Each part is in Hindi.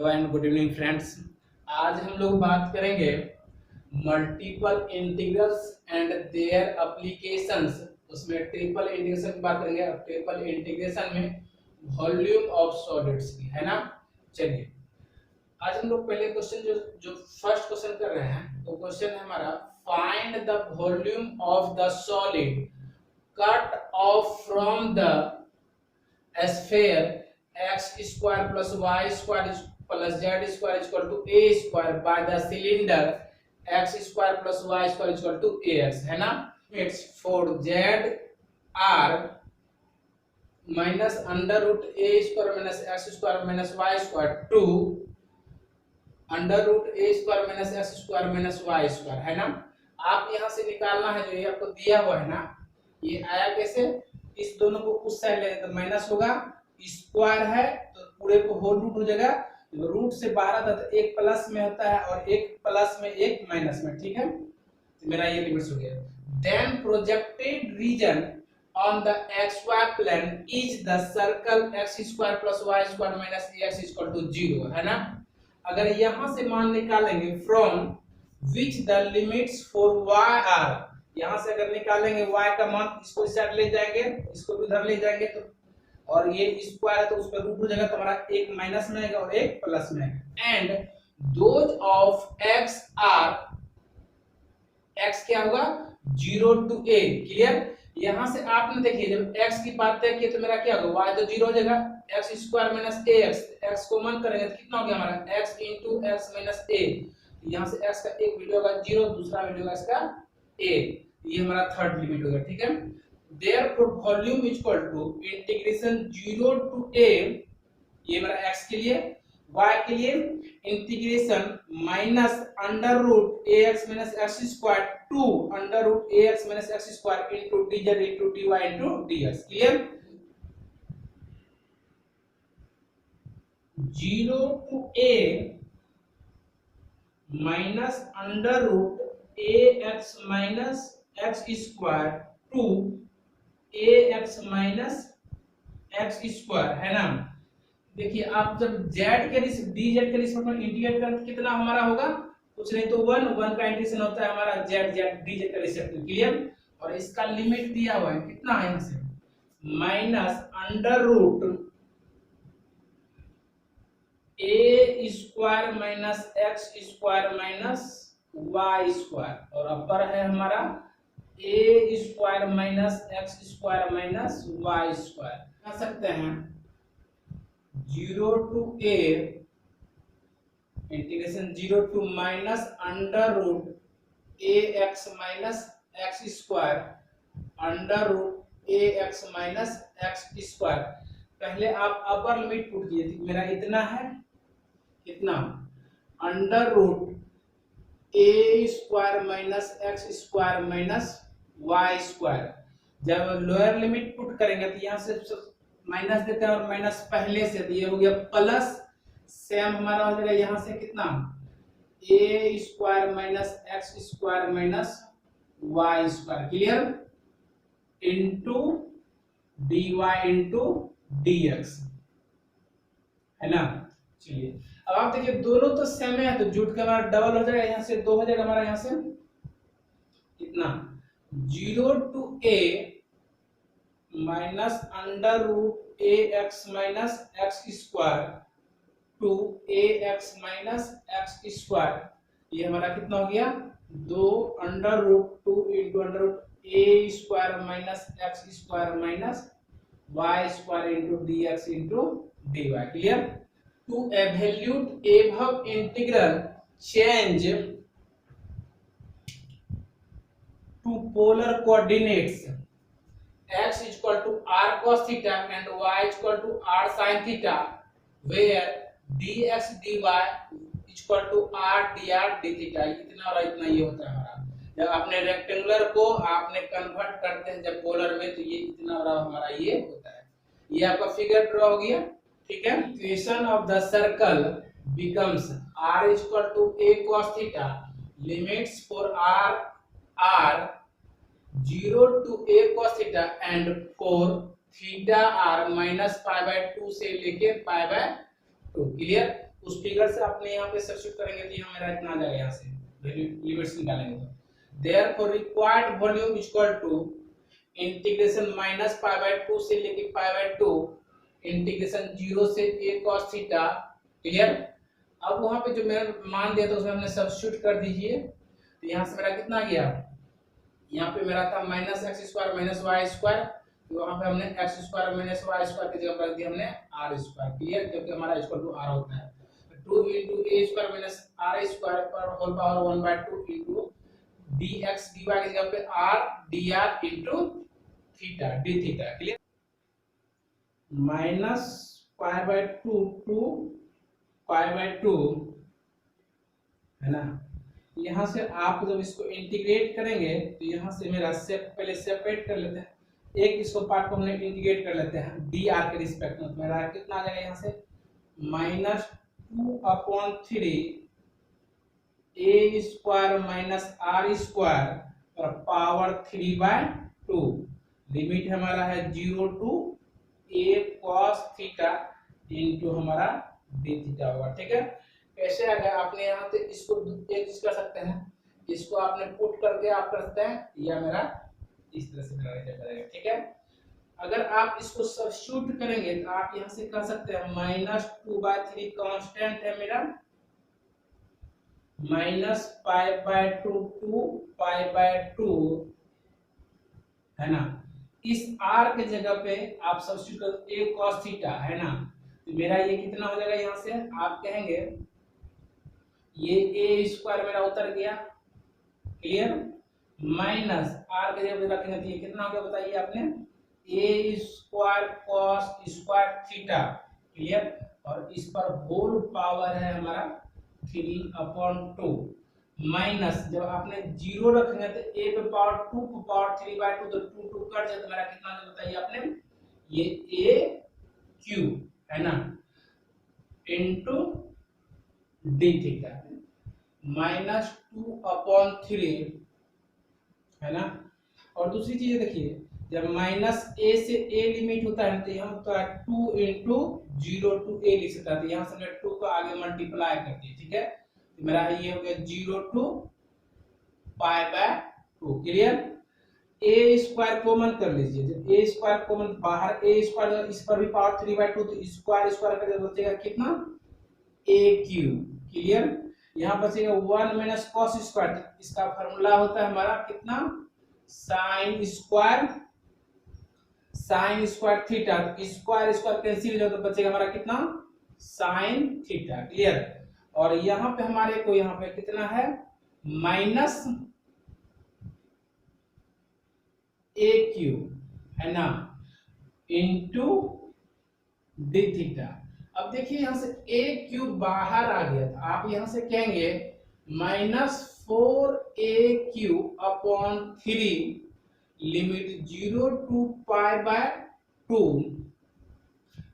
Hello and good evening friends. आज हम लोग बात करेंगे multiple integrals and their applications. उसमें ट्रिपल इंटीग्रेशन की बात करेंगे और ट्रिपल इंटीग्रेशन में वॉल्यूम ऑफ सॉलिड्स की, है ना। चलिए आज हम लोग पहले क्वेश्चन जो फर्स्ट क्वेश्चन कर रहे हैं, तो क्वेश्चन है हमारा find the volume of the solid cut off from the sphere x square plus y square plus z square is equal to a square by the cylinder x square plus y square is equal to ax, है ना। it's for z r minus under root a square minus x square minus y square to under root a square minus x square minus y square, है ना। आप यहां से निकालना है, जो ये आपको दिया हुआ है ना, ये आया कैसे, इस दोनों को उस साइड ले तो माइनस होगा, स्क्वायर है तो पूरे को होल रूट हो जाएगा। रूट से बाहर आता तो एक प्लस में होता है और एक प्लस में एक माइनस में, ठीक है। तो मेरा ये लिमिट्स हो गया। Then projected region on the xy plane is the circle x square plus y square minus ax equal to 0, है ना। अगर यहां से मान निकालेंगे from which the limits for y are, यहां से अगर निकालेंगे y का मान, इसको इस साइड ले जाएंगे, इसको भी उधर ले जाएंगे, तो और ये स्क्वायर है तो उस पर रूट हो जाएगा, तो हमारा एक माइनस में आएगा और एक प्लस में आएगा। And those of x are, x क्या होगा 0 to a, क्लियर। यहां से आपने देखिए जब x की बात तय की तो मेरा क्या होगा, y तो 0 हो जाएगा, x square minus ax, x को कॉमन करेंगे तो कितना हो गया हमारा x into x minus a। यहां से x का एक वैल्यू होगा 0, दूसरा वैल्यू होगा इसका a, ये हमारा थर्ड लिमिट हो गया, ठीक है। Therefore volume is equal to integration 0 to a, ये मेरा x के लिए, y के लिए integration minus under root ax minus x square to under root ax minus x square into dz into dy into dx, clear. 0 to a minus under root ax minus x square to ax minus x square, है ना। देखिए आप जब z के dz के रिस्पेक्ट में इंटीग्रेट करें तो कितना हमारा होगा, कुछ नहीं तो 1 का इंटीग्रेशन होता है हमारा z dz के रिस्पेक्ट में, क्लियर। और इसका लिमिट दिया हुआ है कितना है, यहां से minus under root a square minus x square minus y square, और अपर है हमारा a square minus x square minus y square. कह सकते हैं 0 to a integration 0 to minus under root ax minus x square under root ax minus x square. पहले आप अपर लिमिट पुट कीजिए, मेरा इतना है, कितना under root a square minus x square minus y square. जब लोअर लिमिट पुट करेंगे तो यहाँ से माइनस देते हैं और माइनस पहले से, तो ये हो गया प्लस, सेम हमारा हो जाएगा यहाँ से कितना a square minus x square minus y square, clear, into dy into dx, है ना। चलिए अब आप देखिए दोनों तो सेम है, तो जुट के हमारा डबल हो जाएगा, यहाँ से 2 हो जाएगा हमारा, यहाँ से कितना 0 to a minus under root ax minus x square to ax minus x square, ये हमारा कितना हो गया 2 under root 2 into under root a square minus x square minus y square into dx into dy, clear. To evaluate above integral change to polar coordinates x is equal to r cos theta and y is equal to r sin theta, where dx dy is equal to r dr d theta, इतना और इतना ये होता है हमारा। जब आपने रेक्टेंगुलर को आपने कन्वर्ट करते हैं जब पोलर में, तो ये इतना और हमारा ये होता है। ये आपका फिगर ड्रॉ हो गया, ठीक है। Equation of the circle becomes r is equal to a cos theta, limits for r 0 to a cos theta and for theta r minus pi by 2 से लेके pi by 2, क्लियर। उस फिगर से आपने यहाँ पे सब्स्टिट्यूट करेंगे तो यहाँ मेरा इतना आ जाएगा, यहाँ से वैल्यू लिमिट्स निकालेंगे तो therefore required volume equal to integration minus pi by 2 से लेके पाई बाय 2 इंटीग्रेशन 0 से a cos थीटा। क्लियर। अब वहां पे जो मैंने मान दिया था उसमें हमने सब्स्टिट्यूट कर दीजिए, तो यहाँ से मेरा कितना गया, यहाँ पे मेरा था minus x square minus y square, तो वहां पे हमने x square minus y square की जगह पर रख दिया हमने आर स्क्वायर। क्लियर, क्योंकि हमारा इक्वल टू आर होता है 2 into a square minus r square पर whole power 1/2 into dx dy की जगह पे r dr into theta d theta. Clear. Minus pi by 2 to pi by 2 है ना। यहाँ से आप जब इसको इंटीग्रेट करेंगे तो यहाँ से मेरा पहले सेपरेट कर लेते हैं, एक इसको पार्ट को हमने इंटीग्रेट कर लेते हैं डी आर के रिस्पेक्ट में, तो मेरा कितना आ जाएगा यहाँ से minus 2/3 a square minus r square और पावर 3/2। लिमिट हमारा है 0 to a cos theta into हमारा डी थीटा होगा। ठीक है, कैसे आ गया, आपने यहाँ से इसको एक चीज कर सकते हैं, इसको आपने पुट करके आप कर सकते हैं, या मेरा इस तरह से मेरा रिजल्ट आएगा। ठीक है, अगर आप इसको सब्स्टिट्यूट करेंगे तो आप यहाँ से कर सकते हैं माइनस 2/3 कांस्टेंट है मेरा, minus pi by 2 to pi by 2 है ना। इस r के जगह पे आप सब्स्टिट्यूट कर a cos थीटा है ना, तो मेरा ये कितना हो जाएगा, यहाँ से आप कहेंगे ये a स्क्वायर मेरा उतर गया। क्लियर, माइनस r के जगह पे रखेंगे तो ये कितना हो गया बताइए आपने, a square cos square theta. Clear, और इस पर होल पावर है हमारा 3/2 माइनस जब आपने 0 रखेंगे तो a पे पावर 2 पे पावर 3/2 तो 2 2 कट जाए तो मेरा कितना आ जाए बताइए आपने, ये a क्यूब है ना इनटू d थीटा माइनस 2/3 है ना। और दूसरी चीज देखिए, जब माइनस a से a लिमिट होता है तो यहाँ होता है 2 into 0 to a लिख सकता है, यहाँ से मैं 2 को आगे मल्टीप्लाई कर दिए। ठीक है, तो मेरा ये हो गया 0 to pi by 2। Clear, a square common कर लीजिए, जब a स्क्वायर कॉमन बाहर a स्क्वायर इस पर भी पावर 3/2 तो स्क्वायर स्क्वायर करके बचेगा कितना a क्यूब। क्लियर, यहाँ बचेगा 1 माइनस cos स्क्वायर, इसका फार्मूला होता है हमारा कितना sine square theta, square square cancel हो जाए तो बचेगा हमारा कितना साइन थीटा। क्लियर, और यहाँ पे हमारे को यहाँ पे कितना है माइनस a क्यूब है ना इनटू डी थीटा। अब देखिए यहाँ से a क्यूब बाहर आ गया था, आप यहाँ से कहेंगे minus 4a cube upon 3 limit 0 to pi by 2,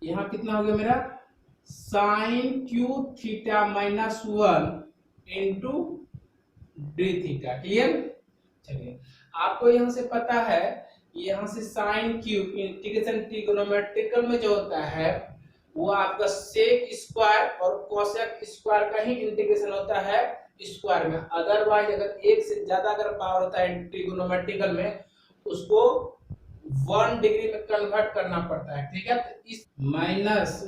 यहाँ कितना हो गया मेरा sine cube theta minus 1 into D theta. Clear, चलिए आपको यहाँ से पता है यहाँ से साइन क्यूब इंटीग्रेशन ट्रिगोनोमेट्रिकल में जो होता है वो आपका सेक स्क्वायर और कोसेक स्क्वायर का ही इंटीग्रेशन होता है स्क्वायर में। अदरवाइज अगर एक से ज्यादा अगर पावर होता है ट्रिगोनोमेट्रिकल में उसको 1 डिग्री में कन्वर्ट करना पड़ता है। ठीक है, तो इस माइनस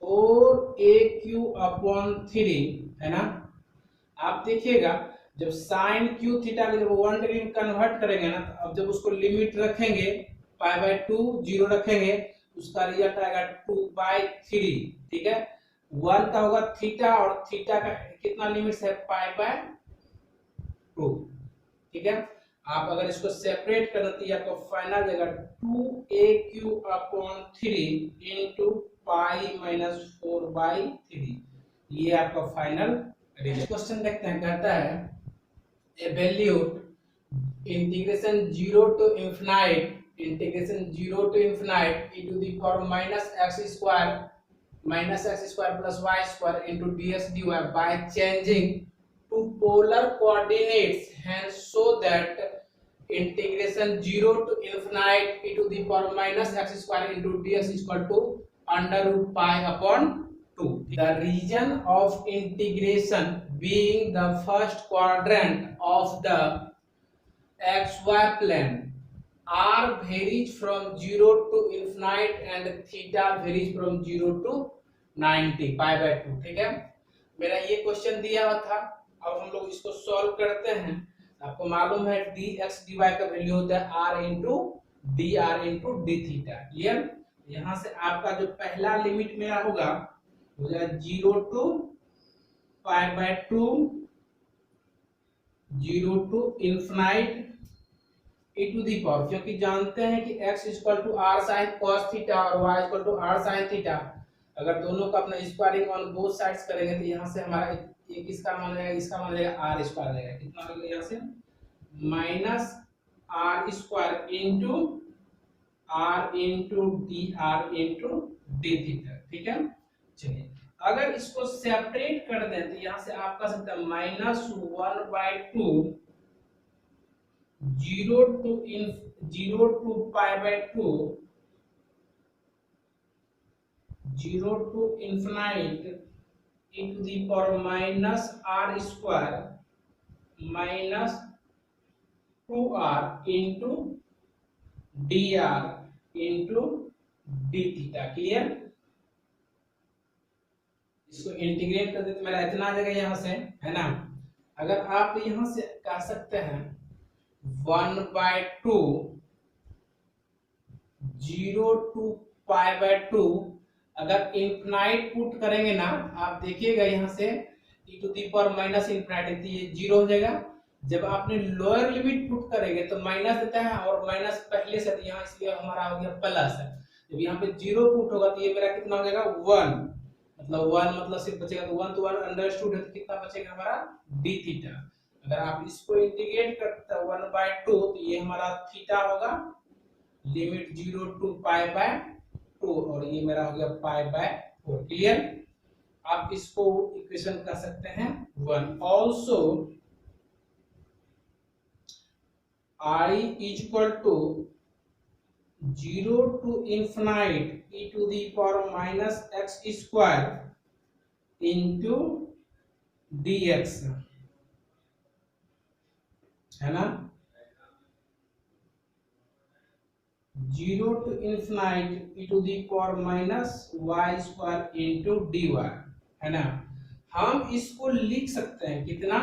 4a³/3 है ना। आप देखिएगा जब साइन क्यू थीटा को जब 1 डिग्री में कन्वर्ट करेंगे ना, तो अब जब उसको लिमिट रखेंगे π/2 0 रखेंगे उसका रिजल्ट आएगा 2/3। ठीक है, 1 का होगा थीटा और थीटा का कितना लिमिट है π/2। ठीक है, आप अगर इसको सेपरेट करना तो आपको फाइनल देगा 2a³/3 इंटू π-4/3। ये आपका फाइनल रिजल्ट। क्वेश्चन देखते हैं, कहता है evaluate integration 0 to infinite e to the power minus x square plus y square into dx dy by changing to polar coordinates, hence so that integration 0 to infinite e to the power minus x square into dx is equal to √π/2। 2. The region of integration being the first quadrant of the xy plane r varies from 0 to infinite and theta varies from 0 to 90 pi by 2. ठीक है, मेरा ये क्वेश्चन दिया हुआ था. अब हम लोग इसको सॉल्व करते हैं. आपको मालूम है dx dy का वैल्यू होता है r into d r into D theta. Clear. यहां से आपका जो पहला लिमिट मेरा होगा हो जाएगा 0 to pi by 2, 0 to infinite e to the power, क्योंकि जानते हैं कि x equal to r sin cos theta और y equal to r sin theta. अगर दोनों का अपना स्क्वायरिंग ऑन बोथ साइड्स करेंगे तो यहाँ से हमारा एक इसका मान रहेगा, इसका मान रहेगा r स्क्वायर रहेगा. कितना हो गया यहाँ से minus r square into r into d r into D theta. ठीक है. चलिए अगर इसको सेपरेट कर दें तो यहाँ से आपका सकता है minus 1/2 0 to pi by 2, 0 to infinite e to the power minus r square minus 2r into d r into D theta. Clear. इसको इंटीग्रेट कर दे तो मेरा इतना आ जाएगा यहाँ से, है ना. अगर आप यहाँ से कह सकते हैं 1/2 0 टू पाई बाय 2, अगर इन्फिनाइट पुट करेंगे ना आप देखिएगा यहाँ से e to the power minus infinite ये 0 हो जाएगा. जब आपने लोअर लिमिट पुट करेंगे तो माइनस देता है और माइनस पहले से यहाँ इसलिए हमारा हो गया प्लस है. जब यहाँ पे 0 पुट होगा तो ये मेरा कितना हो जाएगा 1, मतलब 1 मतलब सिर्फ बचेगा तो 1 तो 1 अंडरस्टूड है तो कितना बचेगा हमारा डी थीटा. अगर आप इसको इंटीग्रेट करते हैं 1/2 तो ये हमारा थीटा होगा लिमिट 0 टू पाई बाय 2 और ये मेरा हो गया पाई बाय 4. क्लियर. आप इसको इक्वेशन कर सकते हैं 1. Also I is equal to 0 to infinite e to the power minus x square into dx, है ना. 0 to infinite e to the power minus y square into dy, है ना. हम इसको लिख सकते हैं कितना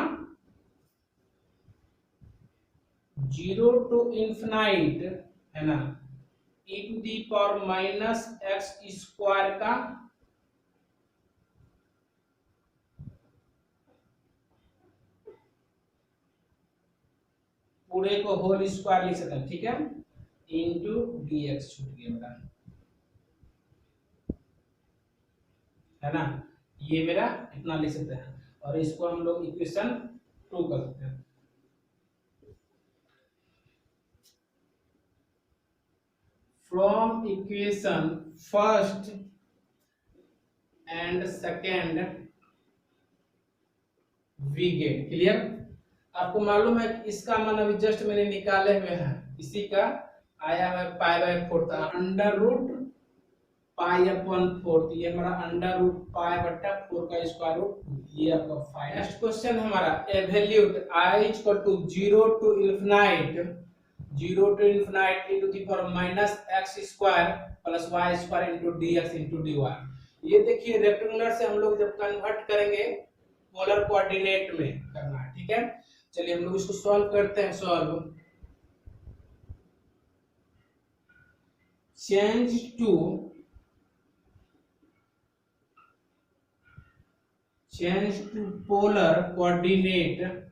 0 टू इन्फिनाइट, है ना, e to the power minus x square का पूरे को होल स्क्वायर लिख सकते हैं. ठीक है. इंटू dx छूट गया मेरा, है ना. ये मेरा इतना लिख सकते हैं और इसको हम लोग इक्वेशन 2 कर सकते हैं. From equation first and second we get. Clear. आपको मालूम है कि इसका मान अभी जस्ट मैंने निकाले हुए हैं, इसी का आया है पाई बाय 4 था अंडर रूट पाई अपॉन 4, तो ये हमारा अंडर रूट पाई बट्टा 4 का स्क्वायर रूट. ये आपका फाइनल. नेक्स्ट क्वेश्चन हमारा evaluate i equal to 0 to infinite 0 to infinite e to the power minus x square plus y square into dx into dy. ये देखिए रेक्टेंगुलर से हम लोग जब कन्वर्ट करेंगे पोलर कोऑर्डिनेट में करना है. ठीक है. चलिए हम लोग इसको सॉल्व करते हैं. Solve change to polar coordinate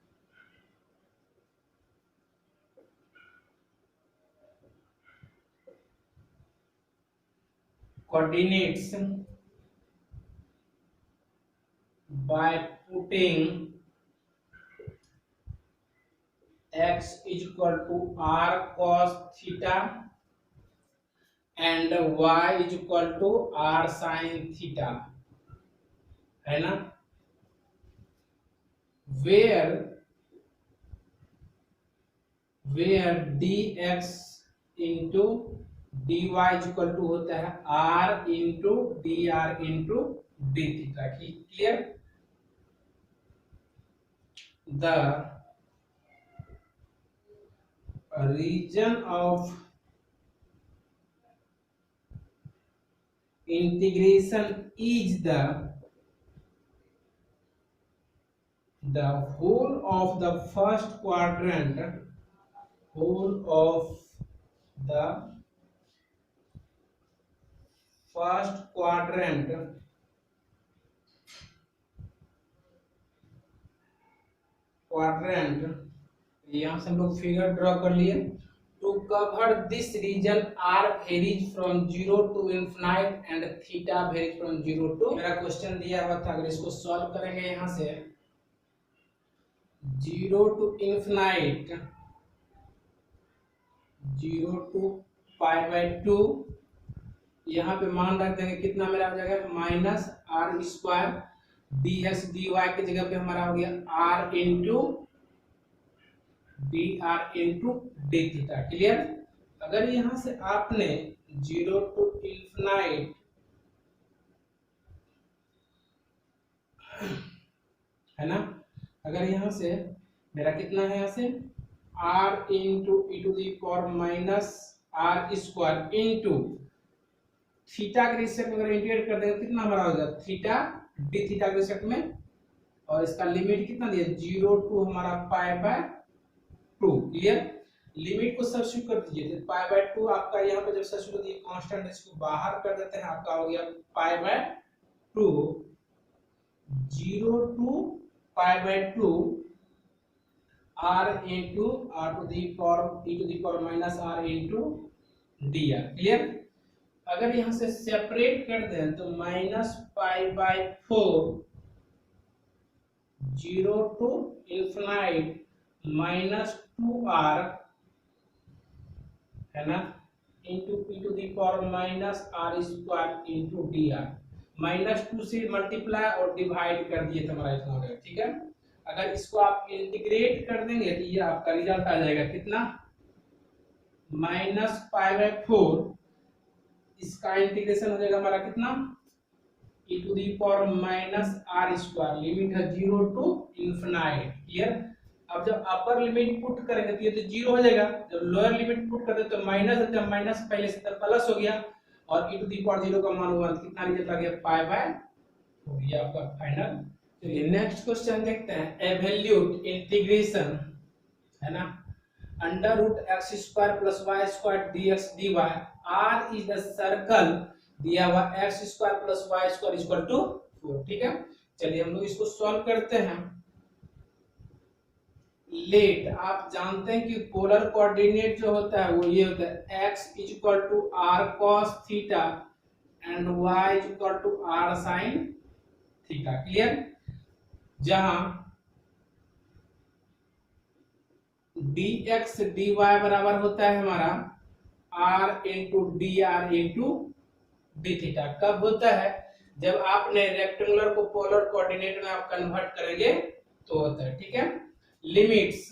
coordinates by putting x is equal to r cos theta and y is equal to r sin theta, है ना. where dx into dy equal to होता है r into d r into D theta. Clear? The region of integration is the whole of the first quadrant, whole of the first quadrant यहाँ से हम लोग फिगर ड्रॉ कर लिए। To cover this region r varies from 0 to infinite and theta varies from 0 to, मेरा क्वेश्चन दिया हुआ था, अगर इसको सॉल्व करेंगे यहाँ से 0 to infinite 0 to pi by 2, यहाँ पे मान रख देंगे कितना मेरा हो जाएगा minus r square d x d y की जगह पे हमारा हो गया r into d r into D theta. Clear? अगर यहां से आपने 0 टू इनफिनाइट है ना, अगर यहां से मेरा कितना है यहाँ से r into e to the power minus r square into theta के रिस्पेक्ट में अगर इंटीग्रेट कर देंगे कितना हमारा होगा थीटा डी थीटा के रिस्पेक्ट में, और इसका लिमिट कितना दिया 0 टू हमारा पाई बाय 2। क्लियर? लिमिट को सब्स्टिट्यूट कर दीजिए, तो पाई बाय 2 आपका यहाँ पे जब सब्स्टिट्यूट दिए कांस्टेंट, इसको बाहर कर देते हैं, आपका हो गया pi by 2 0 to pi by 2 r into r to the power e to the power minus r into dr। Clear? अगर यहाँ से सेपरेट कर दें तो minus pi by 4 0 to infinite minus 2r है ना into e to the power minus r square into dr। Minus 2 से मल्टीप्लाई और डिवाइड कर दिए तो हमारा इतना हो गया। ठीक है? अगर इसको आप इंटीग्रेट कर देंगे तो ये आपका रिजल्ट आ जाएगा कितना माइनस पाई बाय 4, इसका इंटीग्रेशन हो जाएगा हमारा कितना e to the power minus r square, limit है 0 टू इनफिनाइट। क्लियर? अब जब अपर लिमिट पुट करेंगे तो ये तो 0 हो जाएगा, जब लोअर लिमिट पुट करते तो माइनस है, जब माइनस पहले से प्लस हो गया और e टू दी पावर 0 का मान हुआ कितना रिजल्ट आ गया पाई बाय 4, ये आपका फाइनल। चलिए नेक्स्ट क्वेश्चन देखते हैं। एवैल्यूट इंटीग्रेशन है ना under root x square plus y square d x d y, r is the circle दिया हुआ x square plus y square equal to 4। ठीक है? चलिए हम लोग इसको सॉल्व करते हैं। लेट आप जानते हैं कि पोलर कोऑर्डिनेट जो होता है वो ये होता है x is equal to r cos theta and y is equal to r sin theta. Clear? जहां dx dy बराबर होता है हमारा r into d r into D theta. कब होता है? जब आपने रेक्टेंगुलर को पोलर कोऑर्डिनेट में आप कन्वर्ट करेंगे तो होता है। ठीक है? Limits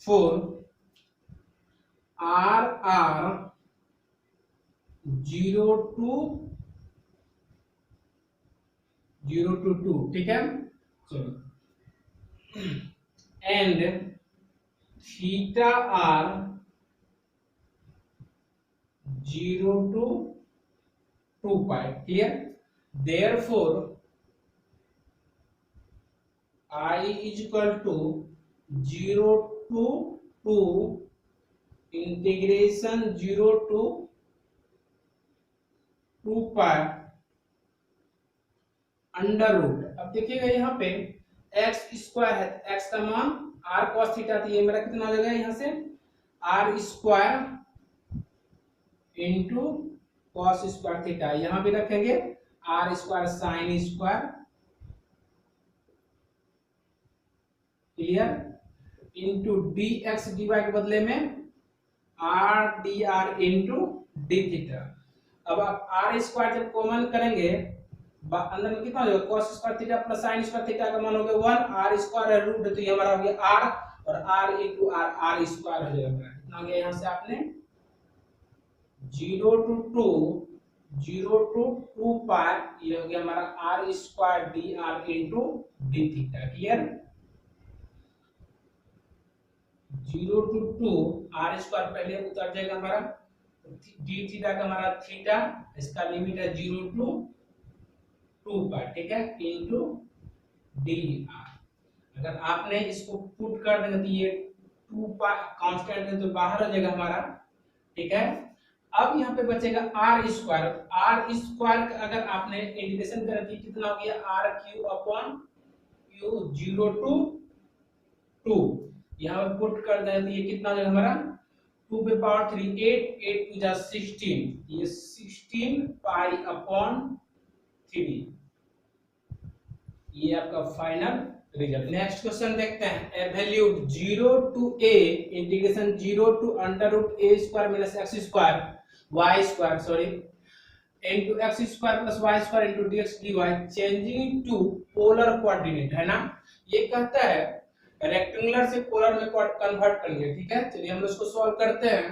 for r 0 to 2। ठीक है? चलो and theta r 0 to 2 pi. Clear? Therefore I is equal to 0 to 2 integration 0 to 2 pi under root. अब देखिएगा यहाँ पे x स्क्वायर है, x का मान r cos थीटा थी, ये मेरा कितना आ जाएगा यहाँ से r square into cos square theta, यहाँ भी रखेंगे r स्क्वायर sine square. Clear? Into d x d y के बदले में r d r into D theta. अब आप आर स्क्वायर जब कॉमन करेंगे अंदर में कितना हो जाएगा cos square theta plus sin square theta का मान हो गया 1, r स्क्वायर रूट तो ये हमारा हो गया r और r into r, r square हो जाएगा। कितना हो गया यहाँ से आपने 0 to 2 पाई, ये हो गया हमारा r square d r into D theta. Clear? 0 to 2 r square पहले उतर जाएगा हमारा, डी थीटा का हमारा थीटा, इसका लिमिट है 0 to 2 पाई, ठीक है, इंटू डी आर। अगर आपने इसको पुट कर देंगे तो ये 2 पाई कांस्टेंट है तो बाहर हो जाएगा हमारा, ठीक है। अब यहाँ पे बचेगा आर स्क्वायर। आर स्क्वायर का अगर आपने इंटीग्रेशन करें तो कितना हो गया, r cube upon cube 0 to 2, यहाँ पे पुट कर दें तो ये कितना हो जाएगा हमारा 2 पे पावर 3 8 8 टू जा 16, ये 16 पाई अपॉन 3, ये आपका फाइनल रिजल्ट। नेक्स्ट क्वेश्चन देखते हैं। Evaluate 0 to a integration 0 to under root a square minus x square y square sorry into x square plus y square into dx dy changing to polar coordinate, है ना। ये कहता है रेक्टेंगुलर से पोलर में कन्वर्ट करेंगे, ठीक है। चलिए हम इसको सॉल्व करते हैं।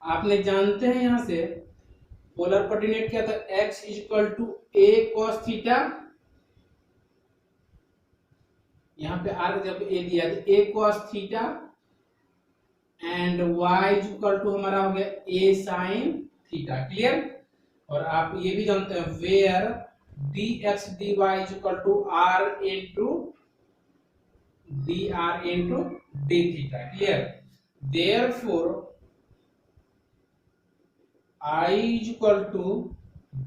आपने जानते हैं यहां से पोलर कोऑर्डिनेट क्या था, x equal to a cos theta, यहाँ पे r जब a दिया तो a cos theta and y equal to हमारा हो गया a sin थीटा। क्लियर? और आप ये भी जानते हैं where dx dy equal to r into dr into d theta. Clear? Therefore I equal to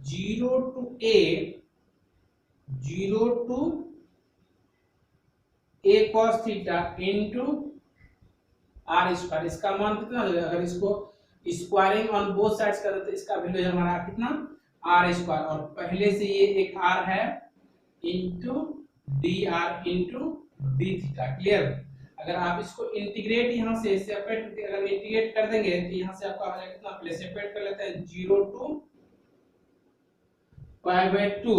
0 to a 0 to a cos theta into r square. इसका मान कितना हो जाएगा, अगर इसको स्क्वायरिंग ऑन बोथ साइड्स करें तो इसका वैल्यू हमारा कितना, आर स्क्वायर, और पहले से ये एक आर है into d r into D theta. Clear? अगर आप इसको इंटीग्रेट यहां से सेपरेट अगर इंटीग्रेट कर देंगे तो यहां से आपका आ जाएगा कितना, पहले सेपरेट कर लेते हैं 0 to pi by 2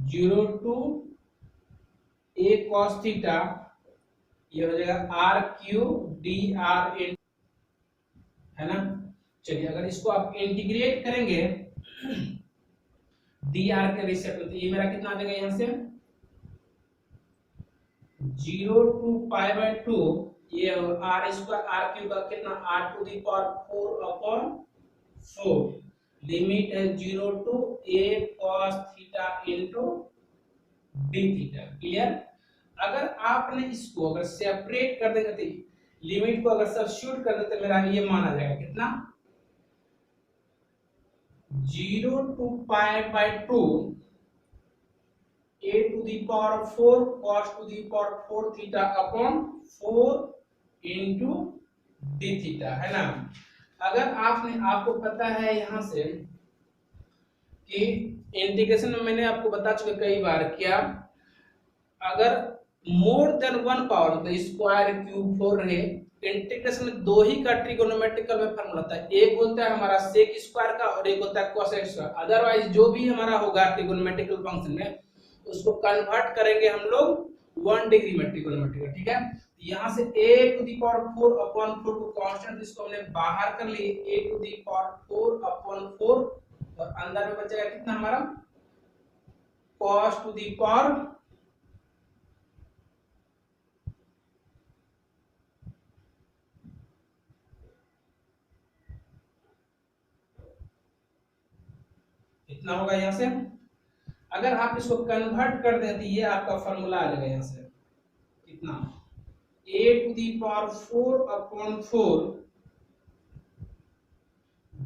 0 to a cos theta, ये हो जाएगा r cube d r in, है ना। चलिए अगर इसको आप इंटीग्रेट करेंगे डी आर के रिसेप्ट तो ये मेरा कितना आ जाएगा, यहां से 0 to पाई बाय 2, ये आर स्क्वायर आर क्यूब का कितना R to the power 4 upon 4, limit है 0 to a cos theta into D theta. Clear? अगर आपने इसको अगर सेपरेट कर देंगे तो लिमिट को अगर सब्स्टिट्यूट कर देते मेरा ये मान आ जाएगा कितना, 0 to pi by 2 a to the power 4 cos to the power 4 थीटा अपॉन 4 इनटू d थीटा, है ना। अगर आपको पता है यहां से कि इंटीग्रेशन में मैंने आपको बता चुका कई बार क्या, अगर मोर देन 1 पावर मतलब स्क्वायर क्यूब 4 रहे, इंटीग्रेशन में दो ही का ट्रिगोनोमेट्रिकल में फार्मूला होता है, एक होता है हमारा सेक स्क्वायर का और एक होता है कोसेक स्क्वायर। अदरवाइज जो भी हमारा होगा ट्रिगोनोमेट्रिकल फंक्शन में उसको कन्वर्ट करेंगे हम लोग 1 डिग्री में ट्रिगोनोमेट्रिकल, ठीक है। यहां से a to the power 4 upon 4 को कांस्टेंट इसको हमने बाहर कर लिए a to the power 4 upon 4, और अंदर में बचेगा कितना हमारा cos टू द पावर इतना होगा यहां से। अगर आप इसको कन्वर्ट कर दें तो ये आपका फार्मूला आ जाएगा यहां से कितना, a to the power 4 upon 4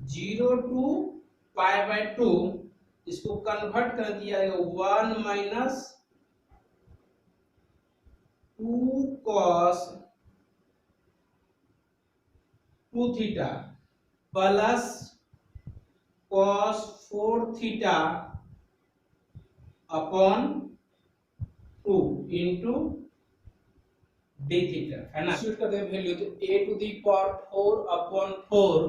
0 to pi by 2, इसको कन्वर्ट कर दिया जाएगा 1 माइनस 2 cos 2 थीटा प्लस cos 4 थीटा अपॉन 2 इंटू डी थीटा, है ना। सब्स्टिट्यूट कर दें वैल्यू तो a to the power 4 upon 4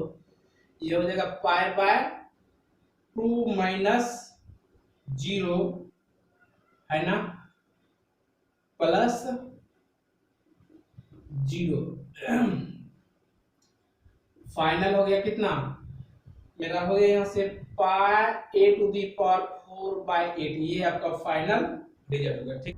ये हो जाएगा पाई बाय 2 माइनस 0, है ना, प्लस जीरो। फाइनल हो गया कितना मेरा, हो गया यहाँ से पाई a टू दी पावर 4/8, ये आपका फाइनल रिजल्ट होगा। ठीक।